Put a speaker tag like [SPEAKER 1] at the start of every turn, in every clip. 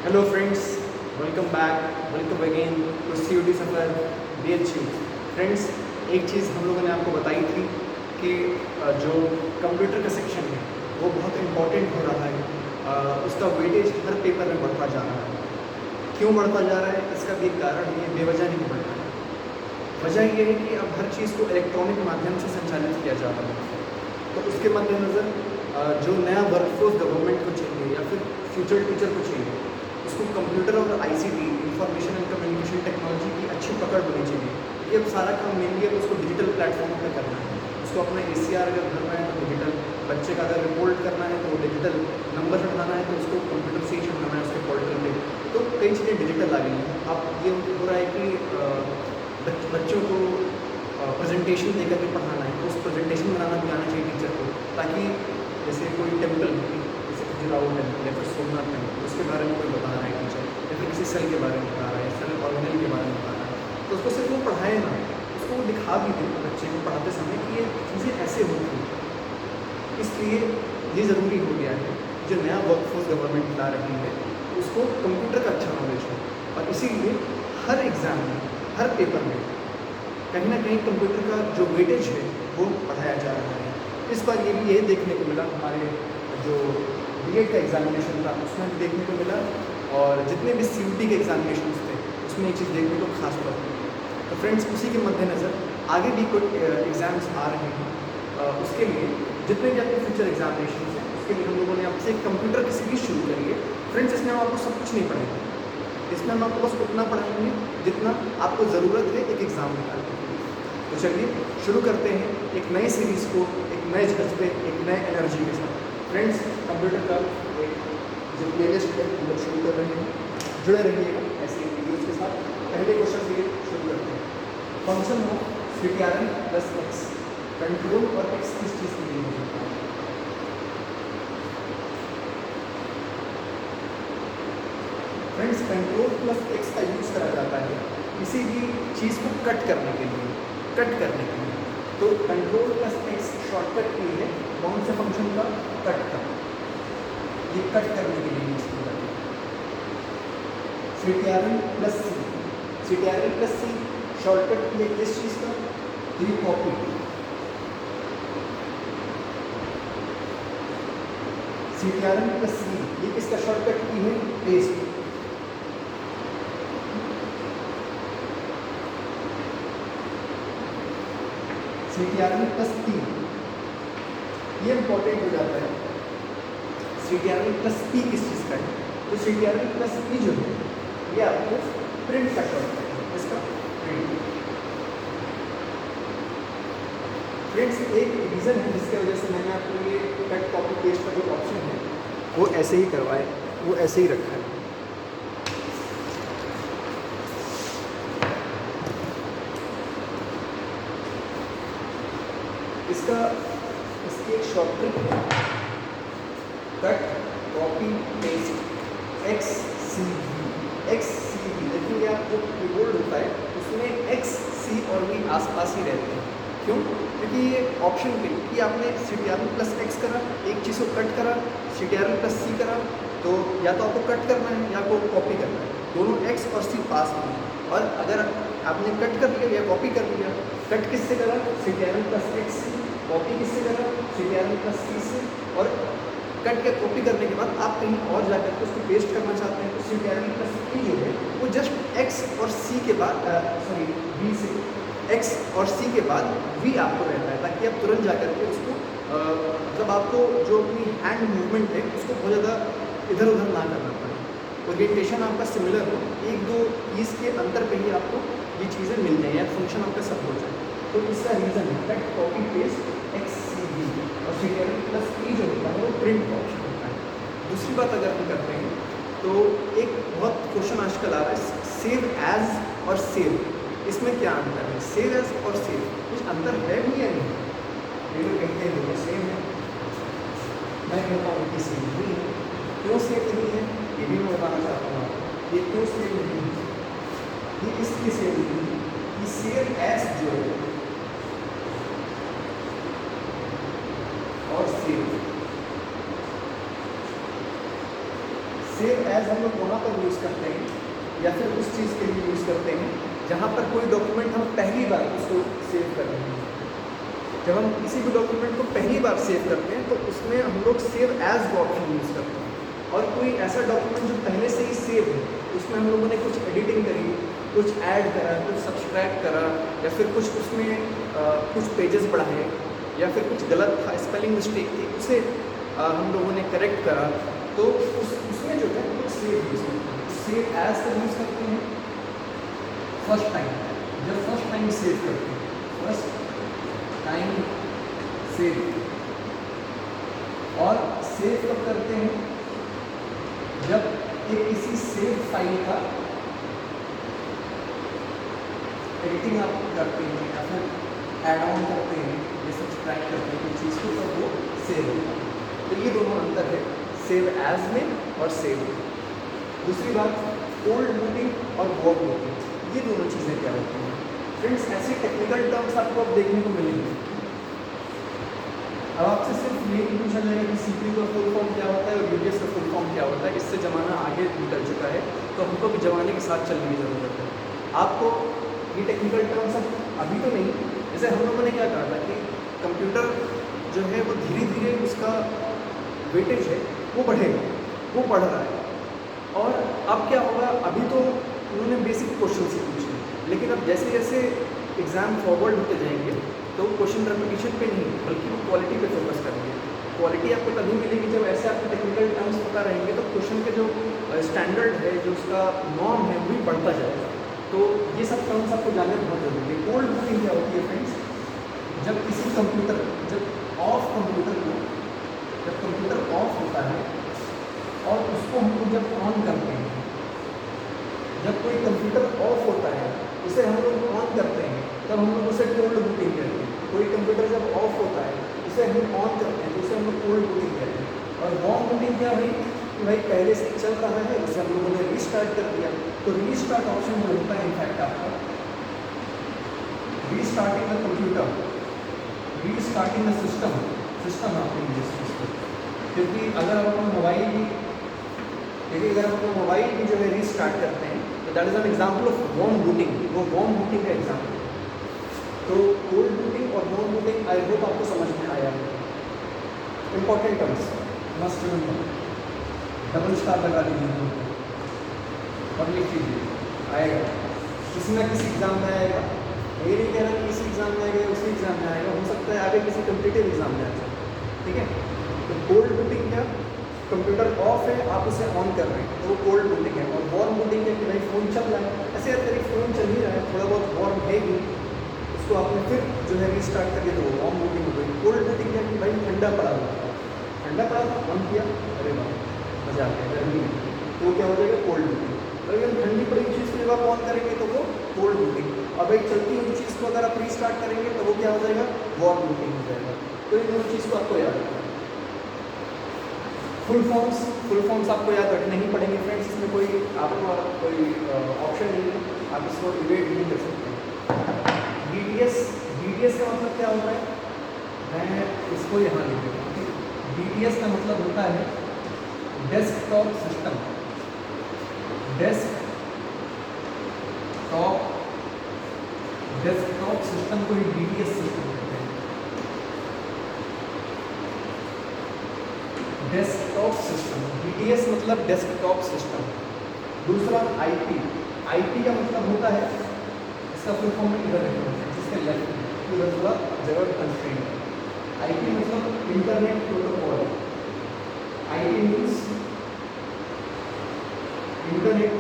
[SPEAKER 1] Hello friends, welcome back, welcome again to COT सफ़र BHU। Friends, एक चीज़ हम लोगों ने आपको बताई थी कि जो कंप्यूटर का सेक्शन है वो बहुत इम्पॉर्टेंट हो रहा है। उसका वेटेज हर पेपर में बढ़ता जा रहा है। क्यों बढ़ता जा रहा है? इसका भी एक कारण है, बेवजह नहीं बढ़ रहा है। वजह ये है कि अब हर चीज़ को इलेक्ट्रॉनिक माध्यम से संचालित किया जा रहा है। तो उसके मद्देनज़र जो नया वर्कफोर्स गवर्नमेंट को चाहिए या फिर फ्यूचर टीचर को चाहिए, उसको कंप्यूटर और ICT information and communication technology की अच्छी पकड़ होनी चाहिए। ये अब सारा काम मेनली अब उसको डिजिटल प्लेटफॉर्म पे करना है। उसको अपना ACR अगर भरना है तो डिजिटल, बच्चे का अगर रिपोर्ट करना है तो डिजिटल, नंबर चढ़ाना है तो उसको कंप्यूटर से ही चढ़ाना है उसके पोर्टल पे। तो कई चीज़ें डिजिटल आ गई हैं। अब ये हो रहा है कि बच्चों को प्रेजेंटेशन दे करके पढ़ाना है तो उस प्रेजेंटेशन बनाना भी आना चाहिए टीचर को, ताकि जैसे कोई टेम्पल, जैसे खजुराहो टेम्पल या फिर सोमनाथ टेम्पल, उसके बारे में कोई बता रहा है टीचर, या फिर किसी सेल के बारे में बता रहा है, सेल ऑर्गेनल के बारे में बता रहा है, तो उसको सिर्फ वो पढ़ाए ना, उसको वो दिखा भी दे बच्चे को पढ़ाते समय कि ये चीज़ें ऐसे होती हैं। इसलिए ये ज़रूरी हो गया है जो नया वर्कफोर्स गवर्नमेंट ला रही है उसको कंप्यूटर का अच्छा नॉलेज हो, और इसीलिए हर एग्ज़ाम में, हर पेपर में कहीं ना कहीं कंप्यूटर का जो वेटेज है वो बढ़ाया जा रहा है। इस बार ये भी देखने को मिला, हमारे जो BEd का एग्जामिनेशन था उसमें भी देखने को मिला, और जितने भी CUT के एग्जामिनेशन थे उसमें ये चीज़ देखने को खास तौर पर। तो फ्रेंड्स, उसी के मद्देनज़र आगे भी कुछ एग्ज़ाम्स आ रहे हैं। उसके लिए जितने भी आपके फ्यूचर एग्जामिनेशन हैं उसके लिए हम लोगों ने आपसे एक कंप्यूटर की सीरीज शुरू करी है। फ्रेंड्स, इसमें हम आपको सब कुछ नहीं पढ़ाएंगे, इसमें हम आपको बस उतना पढ़ाएंगे जितना आपको ज़रूरत है एक एग्ज़ाम निकालने की। तो चलिए शुरू करते हैं एक नई सीरीज़ को, एक नए जज्बे, एक नए एनर्जी के साथ। फ्रेंड्स, कंप्यूटर का एक जो प्लेलिस्ट है हम लोग शुरू कर रहे हैं, जुड़े रहिएगा ऐसे वीडियोज़ के साथ। पहले क्वेश्चन से शुरू करते हैं। Function of CTRL plus x, control और एक्स किस चीज़ के लिए हो सकता है? फ्रेंड्स, कंट्रोल प्लस एक्स का यूज़ करा जाता है किसी भी चीज़ को कट करने के लिए, कट करने के लिए। तो कंट्रोल प्लस एक्स शॉर्टकट की है कौन से फंक्शन का? कट का। ये कट करने के लिए यूज किया जाता है। CTRL प्लस सी, CTRL प्लस सी शॉर्टकट की है किस चीज़ का? ये कॉपी। CTRL प्लस सी ये किसका शॉर्टकट की है? पेस्ट। CTRL प्लस P ये इंपॉर्टेंट हो जाता है। CTRL प्लस P किस चीज़ का है? तो CTRL प्लस P जो है ये आपको प्रिंट का शॉर्टकट है, इसका प्रिंट। फ्रेंड्स, एक रीज़न है जिसकी वजह से मैंने आपको ये कट कॉपी पेस्ट का जो ऑप्शन है वो ऐसे ही करवाए, वो ऐसे ही रखा है। इसकी एक शॉर्टकट है, कट कॉपी पेस्ट XCV। देखिए आप जो कीबोर्ड होता है उसमें X, C और V आसपास ही रहते हैं। क्यों? क्योंकि ये ऑप्शन के लिए कि आपने CTRL प्लस एक्स करा, एक चीज़ को कट करा, CTRL प्लस C करा, तो या तो आपको कट करना है या आपको कॉपी करना है, दोनों X और C पास में हैं। और अगर आपने कट कर लिया या कॉपी कर लिया, कट किससे करा? CTRL प्लस एक्स से, कॉपी किससे करा? CTRL प्लस C से। और कट के कॉपी करने के बाद आप कहीं और जाकर के उसको पेस्ट करना चाहते हैं तो CTRL प्लस P जो है वो जस्ट X और C के बाद V से, X और C के बाद V आपको रहता है, ताकि आप तुरंत जाकर के उसको मतलब आपको जो अपनी हैंड मूवमेंट है उसको बहुत ज़्यादा इधर उधर ना करना पड़े, ओरिएंटेशन आपका सिमिलर हो, एक दो कीज़ के अंतर पे ही आपको ये चीज़ें मिल जाए या फंक्शन आपका सब हो जाए। तो इसका रीज़न है कट कॉपी पेस्ट XCV, और CTRL प्लस P जो होता है वो प्रिंट का ऑप्शन होता है। दूसरी बात अगर हम करते हैं तो एक बहुत क्वेश्चन आजकल आ रहा है, सेव एज और सेव, इसमें क्या अंतर है? सेव एज और सेव कुछ अंतर है भी या नहीं? ये लोग कहते हैं दोनों सेम है, मैं कहता हूँ कि सेम नहीं है। क्यों सेम नहीं है ये भी मैं बताना चाहता हूँ आपको। ये क्यों सेम नहीं है? ये इसलिए सेम नहीं है कि सेव एज जो है और सेव एज हम लोग वहाँ पर यूज़ करते हैं या फिर उस चीज़ के लिए यूज़ करते हैं जहाँ पर कोई डॉक्यूमेंट हम पहली बार उसको सेव कर रहे हैं। जब हम किसी भी डॉक्यूमेंट को पहली बार सेव करते हैं तो उसमें हम लोग सेव एज का ऑप्शन यूज़ करते हैं। और कोई ऐसा डॉक्यूमेंट जो पहले से ही सेव है, उसमें हम लोगों ने कुछ एडिटिंग करी, कुछ ऐड करा, कुछ सब्सट्रैक्ट करा, या फिर कुछ उसमें कुछ पेजेस बढ़ाए, या फिर कुछ गलत था, स्पेलिंग मिस्टेक थी, उसे हम लोगों ने करेक्ट करा, तो उसमें जो है वो सेव यूज़ करते हैं। सेव एज का यूज़ करते हैं फर्स्ट टाइम, जब फर्स्ट टाइम सेव करते हैं, फर्स्ट टाइम सेव। और सेव कब करते हैं? जब एक किसी सेव फाइल का एडिटिंग आप करते हैं या फिर ऐड ऑन करते हैं या सब्सक्राइब करते हैं कोई चीज़ को, तो वो सेव होता है। तो ये दोनों अंतर है सेव एज में और सेव में। दूसरी बात, ओल्ड बूटिंग और वॉक बूटिंग, ये दोनों चीज़ें क्या होती हैं? फ्रेंड्स, ऐसे टेक्निकल टर्म्स आपको अब देखने को मिलेंगे। अब आपसे सिर्फ ये नहीं पूछा जाएगा कि CPU का फुल फॉर्म क्या होता है और UPS का फुल फॉर्म क्या होता है। इससे ज़माना आगे निकल चुका है, तो हमको भी ज़माने के साथ चलने की ज़रूरत है। आपको ये टेक्निकल टर्म्स अभी तो नहीं, जैसे हम लोगों ने क्या कहा था कि कंप्यूटर जो है वो धीरे धीरे उसका वेटेज है वो बढ़ेगा, वो बढ़ रहा है। और अब क्या होगा, अभी तो उन्होंने बेसिक क्वेश्चन ही पूछे, लेकिन अब जैसे जैसे एग्ज़ाम फॉरवर्ड होते जाएंगे तो क्वेश्चन रेपिटेशन पे नहीं बल्कि वो क्वालिटी पे फोकस करेंगे। क्वालिटी आपको तभी मिलेगी जब ऐसे आपको टेक्निकल टर्म्स पता रहेंगे, तो क्वेश्चन के जो स्टैंडर्ड है, जो उसका नॉर्म है, वो भी बढ़ता जाएगा। तो ये सब टर्म्स आपको जानना बहुत जरूरी है। ओल्ड बूटिंग क्या होती है फ्रेंड्स? जब किसी कंप्यूटर, जब कंप्यूटर ऑफ होता है और उसको हम लोग जब ऑन करते हैं, जब कोई कंप्यूटर ऑफ होता है उसे हम लोग ऑन करते हैं, तब हम लोग उसे कोल्ड बूटिंग कहते हैं। कोई कंप्यूटर जब ऑफ होता है उसे हम ऑन करते हैं तो उसे हम लोग कोल्ड बूटिंग कहते हैं। और वार्म बूटिंग क्या हुई कि भाई पहले से चल रहा है, उसे हम लोगों ने रीस्टार्ट कर दिया। तो रीस्टार्ट ऑप्शन जो होता है इनफैक्ट आपका restarting the computer, restarting the system आपने यूज किया। क्योंकि अगर आप अपना मोबाइल भी जो है रीस्टार्ट करते हैं तो that is an example of warm booting. वो वार्म बूटिंग का एग्जाम्पल। तो कोल्ड बूटिंग और वार्म बूटिंग आई होप आपको समझ में आया है। Important terms must remember, double star लगा दीजिए और लिख लीजिए, आएगा किसी ना किसी एग्जाम में आएगा। ये नहीं कह रहा कि इसी एग्जाम में आएगा उसी एग्जाम में आएगा, हो सकता है आगे किसी कम्पिटिटिव एग्जाम में आ जाए। ठीक है, तो कोल्ड बूटिंग क्या, कंप्यूटर ऑफ है आप उसे ऑन कर रहे हैं तो वो कोल्ड बूटिंग है। और वार्म बूटिंग है कि भाई फ़ोन चल रहा है, ऐसे अगर फ़ोन चल ही रहा है, थोड़ा बहुत वार्म है ही, उसको आपने फिर जो है रीस्टार्ट करके तो वो वार्म बूटिंग हो गई। कोल्ड बूटिंग है कि भाई ठंडा पड़ा था, ऑन किया, अरे वाह मज़ा आ गया, गर्मी है, तो वो क्या हो जाएगा कोल्ड बूटिंग। अगर हम ठंडी पड़ी हुई चीज़ को जब आप ऑन करेंगे तो वो कोल्ड बूटिंग। और भाई चलती हुई चीज़ को अगर आप रीस्टार्ट करेंगे तो वो क्या हो जाएगा, वार्म बूटिंग हो जाएगा। तो इन दोनों चीज़ को आपको याद रखना है। फुल फॉर्म्स आपको याद रखने ही पड़ेंगे फ्रेंड्स, इसमें कोई आपको कोई ऑप्शन नहीं है, आप इसको डिबेट नहीं कर सकते। DTS का मतलब क्या होता है, मैं इसको यहाँ लिख देता हूँ। DTS का मतलब होता है डेस्कटॉप सिस्टम। डेस्कटॉप सिस्टम को ही DTS सिस्टम कहते हैं। डेस्कटॉप सिस्टम, DTS मतलब डेस्कटॉप सिस्टम। दूसरा IP का मतलब होता है, इसका फुल फॉर्म में इधर लिखा है, जिसके लेफ्ट में इधर थोड़ा जगह कंस्ट्रेंट है। IP मतलब internet protocol. IP means internet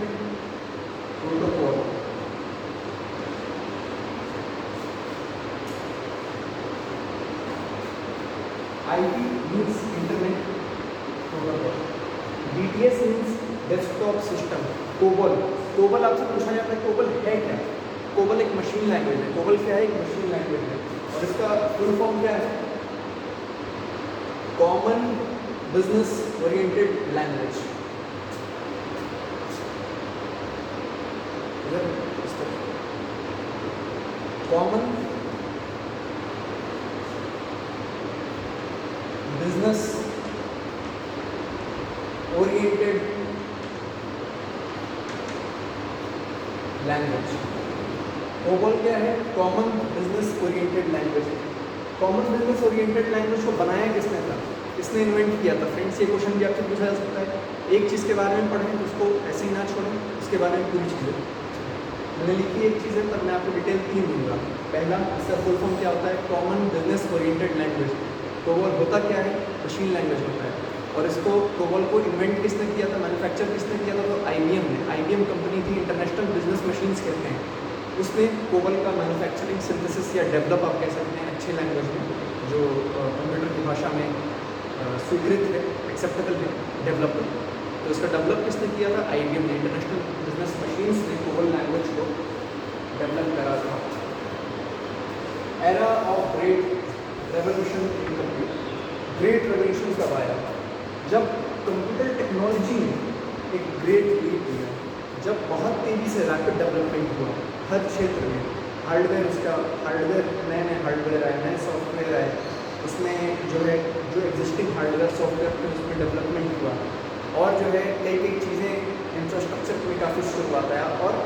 [SPEAKER 1] protocol. IP means internet protocol. DTS means desktop system. COBOL आपसे पूछा जाता है COBOL है क्या? COBOL एक मशीन लैंग्वेज है। COBOL क्या है? एक मशीन लैंग्वेज है। और इसका फुल फॉर्म क्या है? Common business oriented language. Common business oriented language. COBOL क्या है? Common business oriented language. Common business oriented language को बनाया किसने था? किसने इन्वेंट किया था? फ्रेंड्स, ये क्वेश्चन भी आपसे पूछा जा सकता है। एक चीज़ के बारे में पढ़ें तो उसको ऐसे ही ना छोड़ें, उसके बारे में पूरी चीज़ें। मैंने लिखी एक चीज़ है पर मैं आपको डिटेल 3 दूंगा। पहला, इसका फुल फॉर्म क्या होता है? Common business oriented language. COBOL होता क्या है? मशीन लैंग्वेज होता है। और इसको कोबॉल को इन्वेंट किसने किया था, मैन्युफैक्चर किसने किया था? तो IBM ने। IBM कंपनी थी, इंटरनेशनल बिजनेस मशीन्स कहते हैं। उसने कोबॉल का मैन्युफैक्चरिंग सिंथेसिस या डेवलप आप कह सकते हैं अच्छे लैंग्वेज में, जो कंप्यूटर की भाषा में स्वीकृत है, एक्सेप्टेबल है, डेवलप। तो इसका डेवलप किसने किया था? IBM ने, इंटरनेशनल बिजनेस मशीन्स ने कोबॉल लैंग्वेज को डेवलप करा था। Era of great revolution in computer. Great revolution कब आया? जब कंप्यूटर टेक्नोलॉजी में एक ग्रेट लीप लिया, जब बहुत तेज़ी से रैपिड डेवलपमेंट हुआ हर क्षेत्र में। हार्डवेयर, उसका हार्डवेयर, नए नए हार्डवेयर आए, नए सॉफ्टवेयर आए, उसमें जो है जो एग्जिस्टिंग हार्डवेयर सॉफ्टवेयर थे उसमें डेवलपमेंट हुआ, और जो है कई कई चीज़ें इंफ्रास्ट्रक्चर में काफ़ी शुरुआत आया, और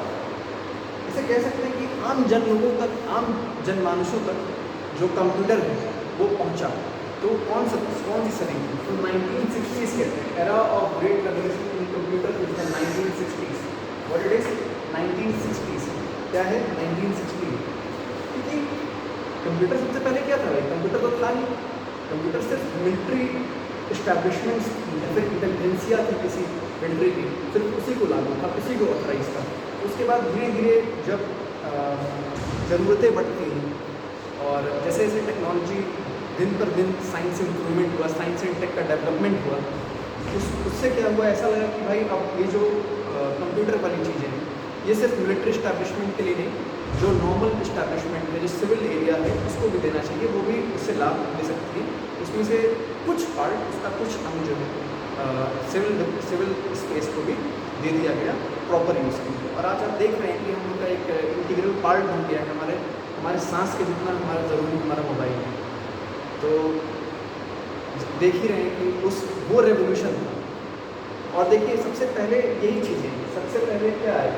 [SPEAKER 1] इसे कह सकते हैं कि आम जन लोगों तक, आम जनमानसों तक जो कंप्यूटर है वो पहुंचा। तो कौन सी सदी? तो 1960s कहते हैं। Era of great revolution in computer is the 1960s। What it is? 1960s। क्या है? 1960। क्योंकि कंप्यूटर सबसे पहले क्या था भाई? कंप्यूटर तो था नहीं। कंप्यूटर सिर्फ मिलिट्री इस्टेब्लिशमेंट्स या फिर इंटेलिजेंसिया थी किसी मिलिट्री की, सिर्फ उसी को लागू था, उसी को ऑथराइज था। उसके बाद धीरे धीरे जब ज़रूरतें बढ़ती और जैसे जैसे टेक्नोलॉजी दिन पर दिन साइंस इम्प्रूवमेंट हुआ, साइंस एंड टेक का डेवलपमेंट हुआ, उससे क्या हुआ? ऐसा लगा कि भाई अब ये जो कंप्यूटर वाली चीज़ें हैं ये सिर्फ मिलिट्री इस्टेब्लिशमेंट के लिए नहीं, जो नॉर्मल इस्टेब्लिशमेंट है, जो सिविल एरिया है, उसको भी देना चाहिए, वो भी उससे लाभ ले सकती है। उसमें से कुछ पार्ट, उसका कुछ अंग जो है सिविल स्पेस को भी दे दिया गया प्रॉपर यूज़ के लिए। और आज आप देख रहे हैं कि हम लोग का एक इंटीग्रल पार्ट बन गया है हमारे सांस के जितना हमारा ज़रूरी हमारा मोबाइल है। तो देख ही रहे हैं कि वो रेवोल्यूशन था। और देखिए सबसे पहले यही चीज़ें, सबसे पहले क्या आया?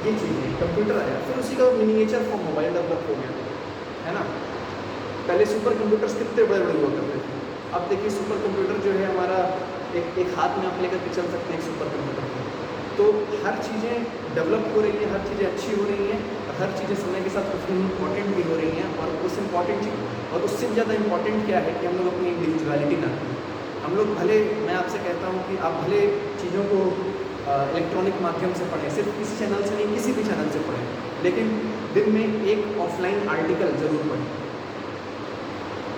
[SPEAKER 1] ये चीज़ें, कंप्यूटर आया, फिर उसी का मिनिएचर फॉर मोबाइल डेवलप हो गया, है ना। पहले सुपर कंप्यूटर्स कितने बड़े बड़े हुआ करते थे। अब देखिए सुपर कंप्यूटर जो है हमारा एक हाथ में आप लेकर के चल सकते हैं एक सुपर कंप्यूटर को। तो हर चीज़ें डेवलप हो रही हैं, हर चीज़ें अच्छी हो रही हैं, और हर चीज़ें समय के साथ उतनी इम्पॉर्टेंट भी हो रही हैं। और उस इम्पॉर्टेंट चीज़ और उससे ज़्यादा इम्पॉर्टेंट क्या है कि हम लोग अपनी इंडिविजुअलिटी ना करें। हम लोग भले, मैं आपसे कहता हूँ कि आप भले चीज़ों को इलेक्ट्रॉनिक माध्यम से पढ़ें, सिर्फ इस चैनल से नहीं, किसी भी चैनल से पढ़ें, लेकिन दिन में एक ऑफलाइन आर्टिकल ज़रूर पढ़ें।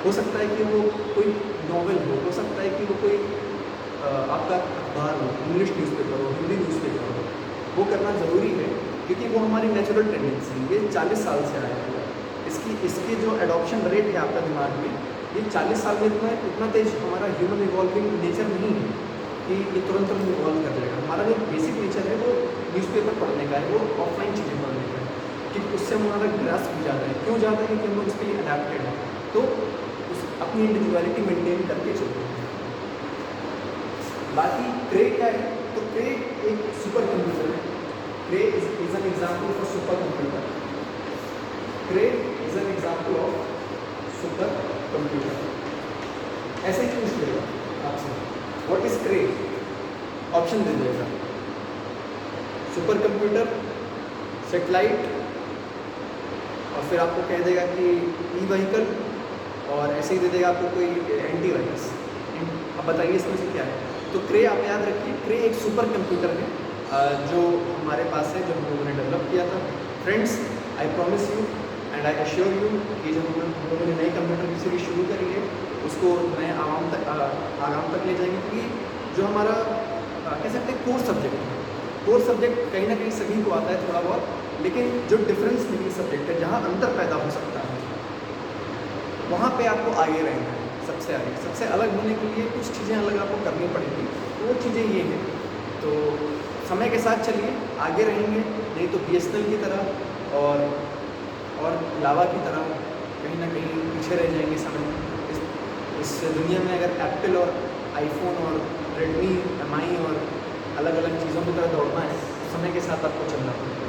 [SPEAKER 1] हो सकता है कि वो कोई नॉवेल हो सकता है कि वो कोई आपका अखबार हो, इंग्लिश न्यूज़पेपर हो, हिंदी न्यूज़पेपर हो, वो करना ज़रूरी है, क्योंकि वो हमारी नेचुरल टेंडेंसी है। ये 40 साल से आया हुआ है। इसकी जो एडॉप्शन रेट है आपका दिमाग में, ये 40 साल में इतना तेज हमारा ह्यूमन इवॉल्विंग नेचर नहीं है कि ये तुरंत इवॉल्व कर जाएगा। हमारा जो बेसिक नेचर है वो न्यूज़पेपर पढ़ने का है, वो ऑफलाइन चीज़ें पढ़ने का है, क्योंकि उससे हमारा ग्रास्प भी ज़्यादा है। क्यों ज़्यादा है? क्योंकि हम लोग उसके लिए अडेप्टेड हैं, तो अपनी इंडिविजुअलिटी मेंटेन करके चलते हैं। बाकी क्रे क्या है? तो क्रे एक सुपर कंप्यूटर है। Cray is an example for super computer. Cray is an example of super computer. ऐसे ही पूछ लेगा आपसे, व्हाट इज क्रे? ऑप्शन दे देगा, सुपर कंप्यूटर, सेटेलाइट, और फिर आपको कह देगा कि ई व्हीकल, और ऐसे ही दे देगा आपको कोई एंटीवायरस। अब बताइए इसमें से क्या है? तो क्रे आप याद रखिए, क्रे एक सुपर कंप्यूटर है जो हमारे पास है, जो हम लोगों ने डेवलप किया था। Friends, I promise you and I assure you कि जब हम लोगों ने नए कंप्यूटर की सीरीज शुरू करी है, उसको नए आगाम तक ले जाएंगे, क्योंकि जो हमारा कह सकते हैं कोर सब्जेक्ट है। कोर सब्जेक्ट कहीं ना कहीं सभी को आता है थोड़ा बहुत, लेकिन जो डिफरेंस मेकिंग सब्जेक्ट है, जहाँ अंतर पैदा हो सकता है, वहाँ पे आपको आगे रहना है, सबसे आगे। सबसे अलग होने के लिए कुछ चीज़ें अलग आपको करनी पड़ेंगी, तो वो चीज़ें ये हैं। तो समय के साथ चलिए, आगे रहेंगे, नहीं तो BSNL की तरह और लावा की तरह कहीं ना कहीं पीछे रह जाएंगे समय। इस दुनिया में अगर एप्पल और आईफोन और रेडमी, MI और अलग अलग चीज़ों की तरह दौड़ना है, समय के साथ आपको चलना पड़ेगा।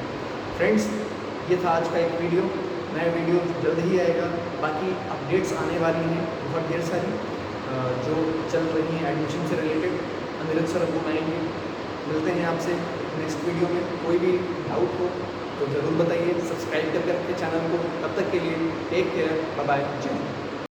[SPEAKER 1] फ्रेंड्स, ये था आज का एक वीडियो। नया वीडियो जल्द ही आएगा। बाकी अपडेट्स आने वाली हैं बहुत ढेर सारी जो चल रही हैं एडमिशन से रिलेटेड। अनिरुद्ध सर वो आएंगे। मिलते हैं आपसे नेक्स्ट वीडियो में। कोई भी डाउट हो तो ज़रूर बताइए। सब्सक्राइब करके रखें चैनल को। तब तक के लिए टेक केयर, बाय बाय, जय हिंद।